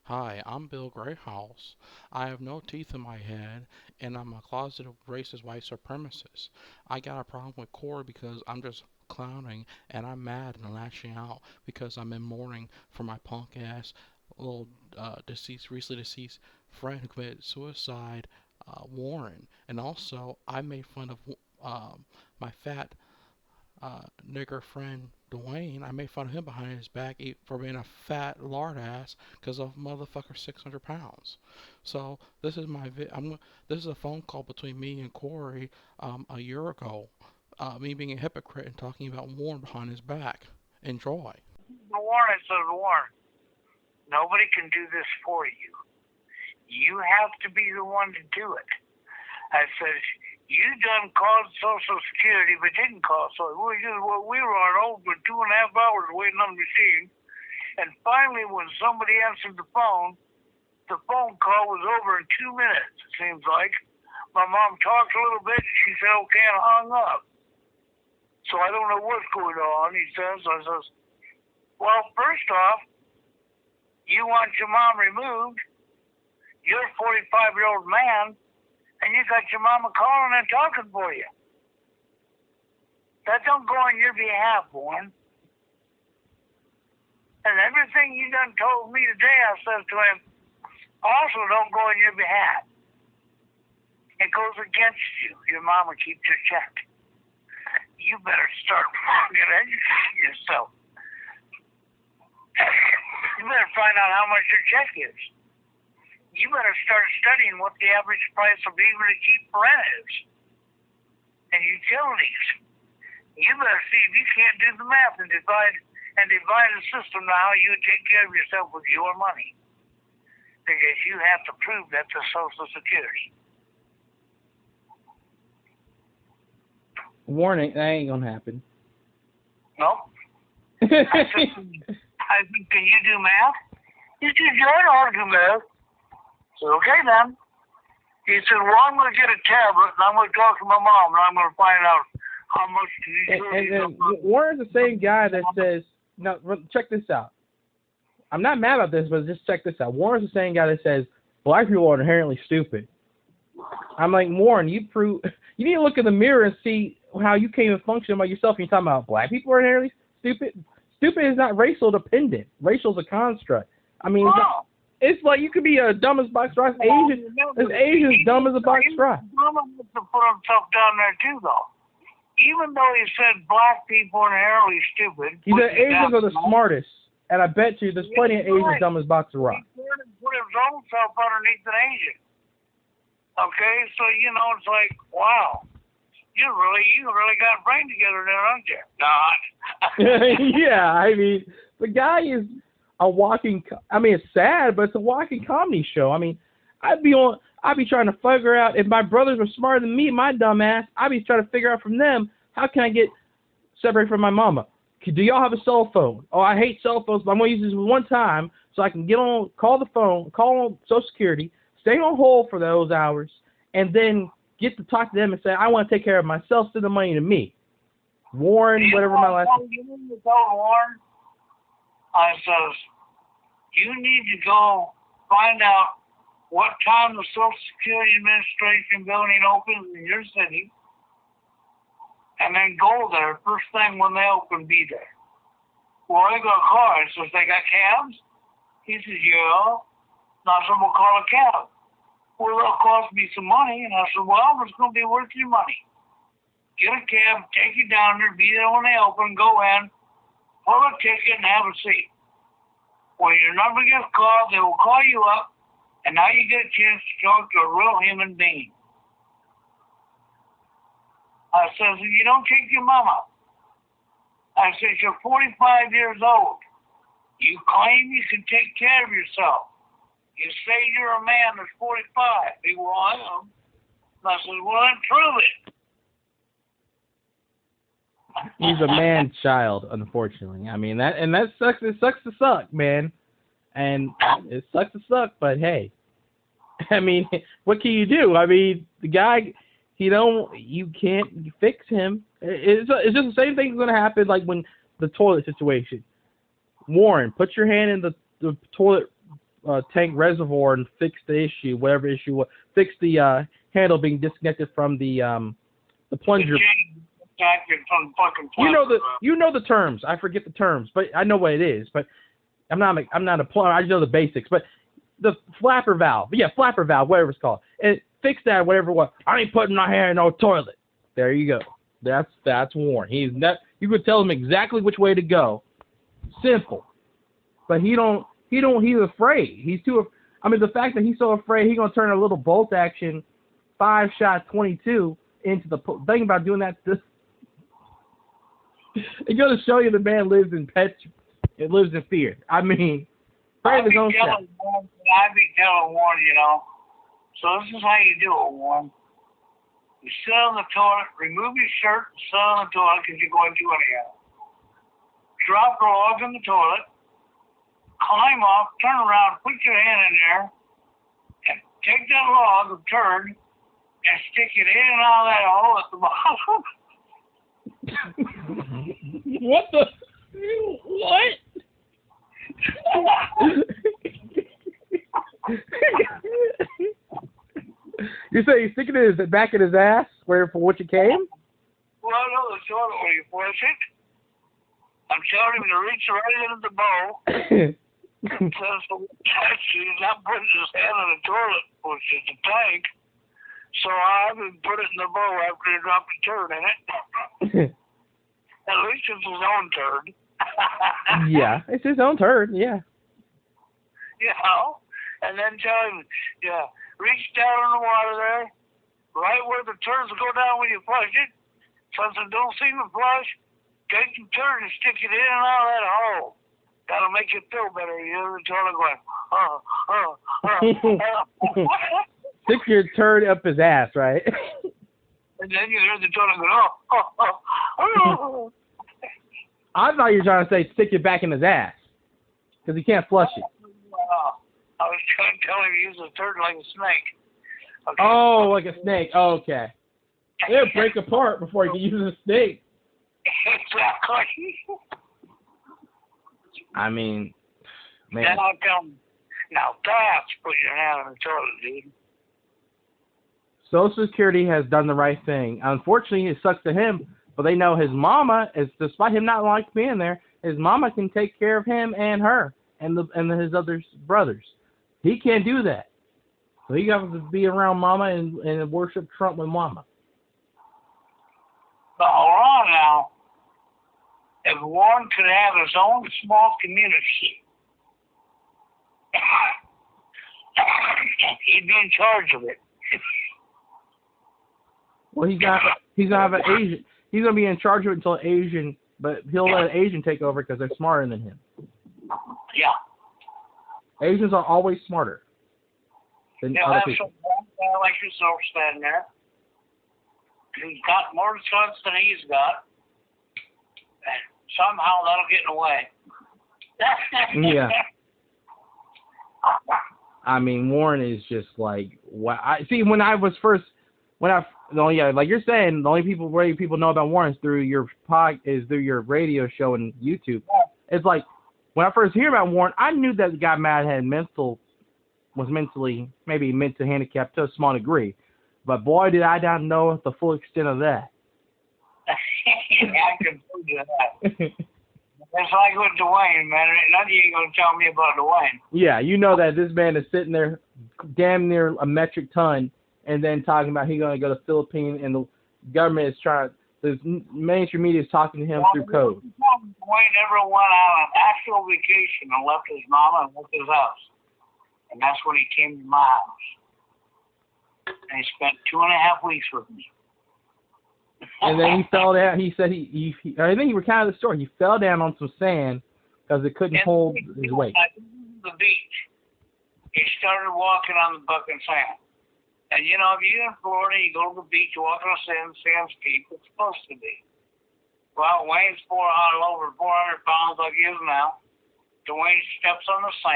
Hi, I'm Bill Greathouse. I have no teeth in my head, and I'm a closeted racist white supremacist. I got a problem with Corey because I'm just clowning, and I'm mad and lashing out because I'm in mourning for my punk ass little recently deceased friend who committed suicide, Warren. And also, I made fun of my fat nigger friend Dwayne. I made fun of him behind his back for being a fat lard ass because of motherfucker 600 pounds. So this is this is a phone call between me and Corey a year ago. Me being a hypocrite and talking about Warren behind his back. Enjoy. Warren says, Warren, nobody can do this for you. You have to be the one to do it. I says, you done called Social Security, but didn't call. So we were on hold for 2.5 hours waiting on the machine. And finally, when somebody answered the phone call was over in 2 minutes, it seems like. My mom talked a little bit, and she said, okay, and hung up. So I don't know what's going on, he says. I says, well, first off, you want your mom removed. You're a 45-year-old man, and you got your mama calling and talking for you. That don't go on your behalf, Warren. And everything you done told me today, I says to him, also don't go on your behalf. It goes against you. Your mama keeps your check. You better start fucking educating yourself. You better find out how much your check is. You better start studying what the average price of even a cheap rent is. And utilities. You better see if you can't do the math and divide a system to how you take care of yourself with your money. Because you have to prove that to Social Security. Warning, that ain't gonna happen. No? I said, can you do math? He said, yeah, I know how to do math. I said, okay then. He said, well, I'm going to get a tablet and I'm going to talk to my mom and I'm going to find out how much And Warren's the same guy that says, no, check this out. I'm not mad about this, but just check this out. Warren's the same guy that says, black people are inherently stupid. I'm like, Warren, you need to look in the mirror and see how you can't even function by yourself. And you're talking about black people are inherently stupid. Stupid is not racial dependent. Racial is a construct. I mean, it's like you could be a dumb as box rice. Asian's dumb as a box rice. Obama has to put himself down there too, though. Even though he said black people are inherently stupid. He said Asians are the smartest, and I bet you there's plenty of Asians dumb as box of rock. He put his own self underneath an Asian. Okay, so it's like, wow. You really got a brain together there, aren't you? Not. Yeah, I mean, the guy is a walking. I mean, it's sad, but it's a walking comedy show. I mean, I'd be trying to figure out if my brothers were smarter than me, my dumb ass. I'd be trying to figure out from them how can I get separated from my mama. Do y'all have a cell phone? Oh, I hate cell phones, but I'm gonna use this one time so I can call the phone, call on Social Security, stay on hold for those hours, and then get to talk to them and say, I want to take care of myself, send the money to me. Warren, whatever my last name. You need to go, Warren. I says, you need to go find out what time the Social Security Administration building opens in your city, and then go there first thing when they open, be there. Well, they got cars. So they got cabs? He says, yeah. Now someone will call a cab. Well, it'll cost me some money. And I said, well, it's going to be worth your money. Get a cab, take you down there, be there when they open, go in, pull a ticket, and have a seat. When your number gets called, they will call you up, and now you get a chance to talk to a real human being. I says, you don't take your mama. I says, you're 45 years old. You claim you can take care of yourself. You say you're a man that's 45. He, well, I am. And I said, well, then prove it. He's a man child, unfortunately. I mean, that sucks. It sucks to suck, man. And it sucks to suck, but hey. I mean, what can you do? I mean, the guy, you can't fix him. It's just the same thing that's going to happen like when the toilet situation. Warren, put your hand in the toilet tank reservoir and fix the issue, whatever issue was. Fix the handle being disconnected from the plunger. You know the terms. I forget the terms, but I know what it is. But I'm not a plumber. I just know the basics. But the flapper valve, whatever it's called, and fix that, whatever it was. I ain't putting my hand in no toilet. There you go. That's Warren. He's not. You could tell him exactly which way to go. Simple. But he's afraid. He's too. I mean, the fact that he's so afraid, he's gonna turn a little bolt action, 5-shot 22 into the thing about doing that. It's gonna show you the man lives in it lives in fear. I mean, I'd be telling Warren, you know. So this is how you do it, Warren. You sit on the toilet, remove your shirt, and sit on the toilet because you're going to anyhow. Drop the log in the toilet, climb off, turn around, put your hand in there, and take that log of turd and stick it in and out of that hole at the bottom. What the? What? You say he's sticking it back in his ass for which it came? Well, no, the toilet when you push it. I'm telling him to reach right into the bowl. He's not putting his hand in the toilet, which is the tank. So I haven't put it in the bowl after he dropped the turd in it. At least it's his own turd. Yeah, it's his own turd, yeah. You know? And then tell him, reach down in the water there, right where the turds go down when you flush it. Since it don't seem to flush, take the turd and stick it in and out of that hole. That'll make you feel better. You hear the toilet going, Stick your turd up his ass, right? And then you hear the toilet go, I thought you were trying to say stick it back in his ass, because he can't flush it. I was trying to tell him to use the turd like a snake. Okay. Oh, like a snake. Oh, okay. It'll break apart before you can use a snake. Exactly. I mean, man. Then I'll tell him, now that's putting your hand in the toilet, dude. Social Security has done the right thing. Unfortunately, it sucks to him, but they know his mama, despite him not liking being there, his mama can take care of him and her and his other brothers. He can't do that. So he got to be around mama and worship Trump with mama. But hold on now. If Warren could have his own small community, he'd be in charge of it. Well, he's gonna have an Asian. He's gonna be in charge of it until Asian, but he'll let an Asian take over because they're smarter than him. Yeah. Asians are always smarter than He'll other have people. some guy like yourself standing there. He's got more sons than he's got. And somehow that'll get in the way. Yeah. I mean, Warren is just like, wow. Like you're saying, the only way people know about Warren is through your radio show and YouTube. It's like, when I first hear about Warren, I knew that the guy was mentally handicapped to a small degree. But boy, did I not know the full extent of that. I can prove you that. It's like with Dwayne, man. None of you ain't going to tell me about Dwayne. Yeah, you know that this man is sitting there damn near a metric ton and then talking about he's going to go to the Philippines and the government is the mainstream media is talking to him through code. Dwayne never went on an actual vacation and left his mama and left his house. And that's when he came to my house. And he spent 2.5 weeks with me. And then he fell down. He said I think he recounted the story. He fell down on some sand because it couldn't hold his weight. The beach. He started walking on the bucket sand. And you know, if you're in Florida, you go to the beach, you walk on sand, sand's cheap. It's supposed to be. Well, Wayne's over 400 pounds like he is now. Dwayne steps on the sand.